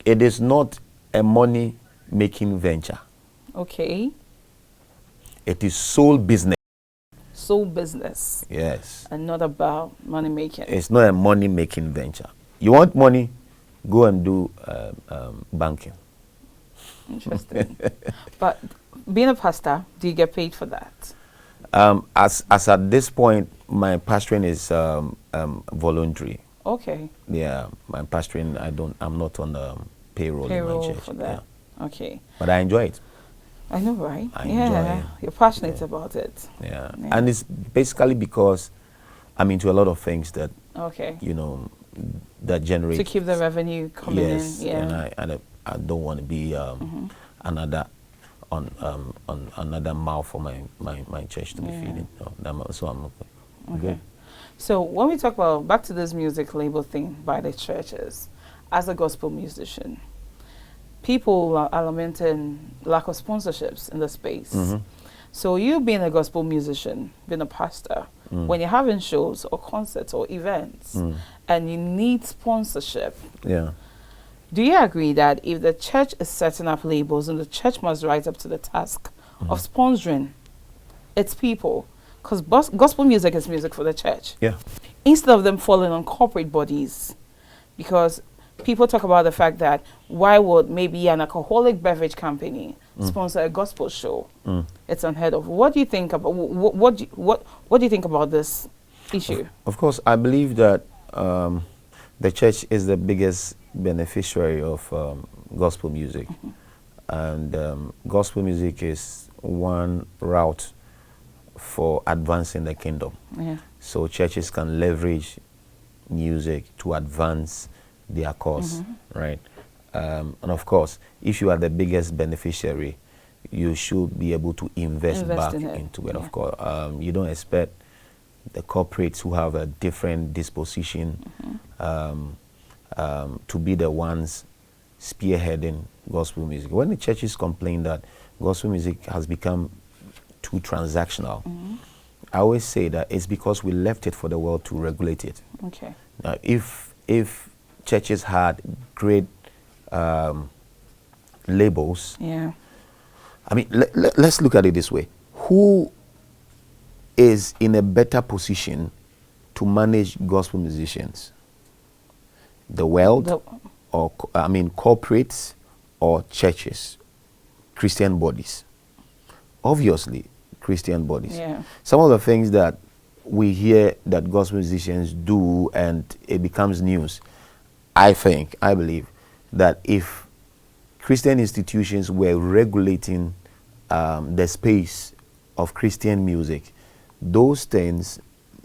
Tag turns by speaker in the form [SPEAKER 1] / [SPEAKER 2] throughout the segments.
[SPEAKER 1] It is not a money-making venture.
[SPEAKER 2] Okay.
[SPEAKER 1] It is sole business.
[SPEAKER 2] Sole business.
[SPEAKER 1] Yes.
[SPEAKER 2] And not about money making.
[SPEAKER 1] It's not a money-making venture. You want money, go and do banking.
[SPEAKER 2] Interesting. But being a pastor, do you get paid for that?
[SPEAKER 1] As at this point, my pastoring is voluntary.
[SPEAKER 2] Okay.
[SPEAKER 1] Yeah, my pastoring, I'm not on the payroll in my church.
[SPEAKER 2] For that.
[SPEAKER 1] Yeah.
[SPEAKER 2] Okay.
[SPEAKER 1] But I enjoy it.
[SPEAKER 2] I know, right?
[SPEAKER 1] I enjoy it.
[SPEAKER 2] You're passionate about it.
[SPEAKER 1] Yeah. And it's basically because I'm into a lot of things that,
[SPEAKER 2] okay,
[SPEAKER 1] that generate.
[SPEAKER 2] To keep the revenue coming in.
[SPEAKER 1] Yeah. And I don't want to be another another mouth for my church to be feeding. So I'm okay. Good.
[SPEAKER 2] So when we talk about, back to this music label thing by the churches, as a gospel musician, people are lamenting lack of sponsorships in the space. So you being a gospel musician, being a pastor, when you're having shows or concerts or events and you need sponsorship, do you agree that if the church is setting up labels and the church must rise up to the task of sponsoring its people? Because gospel music is music for the church.
[SPEAKER 1] Yeah.
[SPEAKER 2] Instead of them falling on corporate bodies, because people talk about the fact that why would maybe an alcoholic beverage company sponsor a gospel show? It's unheard of. What do you think about what do you think about this issue?
[SPEAKER 1] Of course, I believe that the church is the biggest beneficiary of gospel music, and gospel music is one route for advancing the kingdom. So churches can leverage music to advance their cause, right? And of course, if you are the biggest beneficiary, you should be able to invest back into it. Of course, you don't expect the corporates who have a different disposition to be the ones spearheading gospel music. When the churches complain that gospel music has become too transactional, I always say that it's because we left it for the world to regulate it.
[SPEAKER 2] Okay.
[SPEAKER 1] Now, if churches had great labels, I mean, let's look at it this way: who is in a better position to manage gospel musicians? The world, or corporates, or churches, Christian bodies? Obviously, Christian bodies. Some of the things that we hear that gospel musicians do and it becomes news, I believe that if Christian institutions were regulating the space of Christian music, those things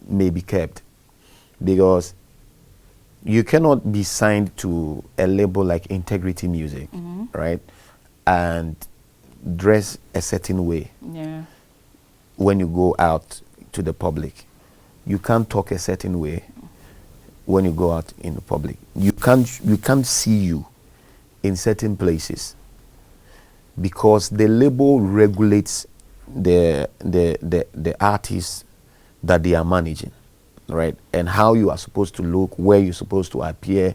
[SPEAKER 1] may be kept, because you cannot be signed to a label like Integrity Music, right, and dress a certain way when you go out to the public. You can't talk a certain way when you go out in the public. You can't see you in certain places, because the label regulates the artists that they are managing, right? And how you are supposed to look, where you're supposed to appear,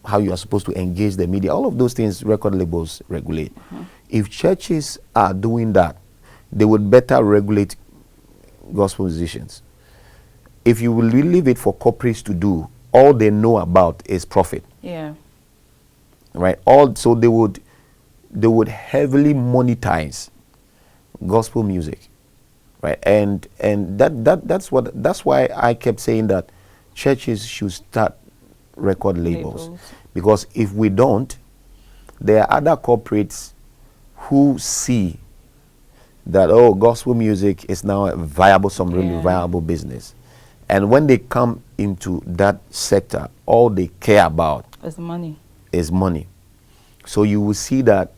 [SPEAKER 1] how you are supposed to engage the media. All of those things record labels regulate. If churches are doing that, they would better regulate gospel musicians. If you will leave it for corporates to do, all they know about is profit. Right? So they would heavily monetize gospel music, right? And that's why I kept saying that churches should start record labels. Because if we don't, there are other corporates who see that, gospel music is now a viable, really viable business. And when they come into that sector, all they care about is money. So you will see that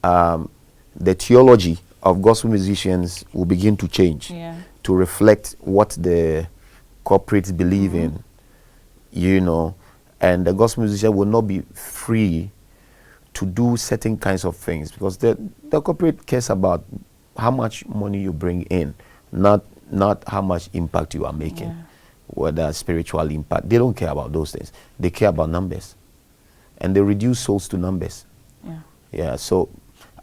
[SPEAKER 1] the theology of gospel musicians will begin to change to reflect what the corporates believe in, and the gospel musician will not be free to do certain kinds of things, because the corporate cares about how much money you bring in, not how much impact you are making, whether spiritual impact. They don't care about those things. They care about numbers. and they reduce souls to numbers.
[SPEAKER 2] Yeah.
[SPEAKER 1] Yeah, so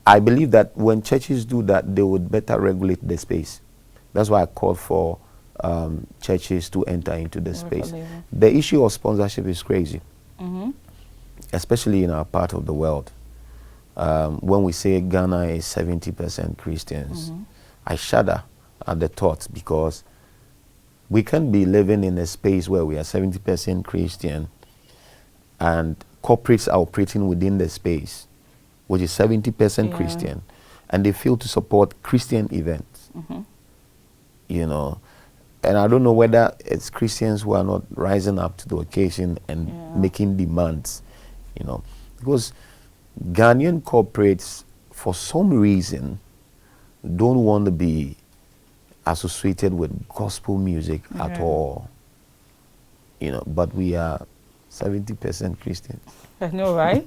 [SPEAKER 1] I believe that when churches do that, they would better regulate the space. That's why I call for churches to enter into the space. The issue of sponsorship is crazy, especially in our part of the world. When we say Ghana is 70% Christians, I shudder at the thought, because we can be living in a space where we are 70% Christian and corporates are operating within the space, which is 70% Christian, and they fail to support Christian events. You know, and I don't know whether it's Christians who are not rising up to the occasion and making demands, you know, because Ghanaian corporates, for some reason, don't want to be associated with gospel music at all. You know, but we are 70% Christian.
[SPEAKER 2] I know, right?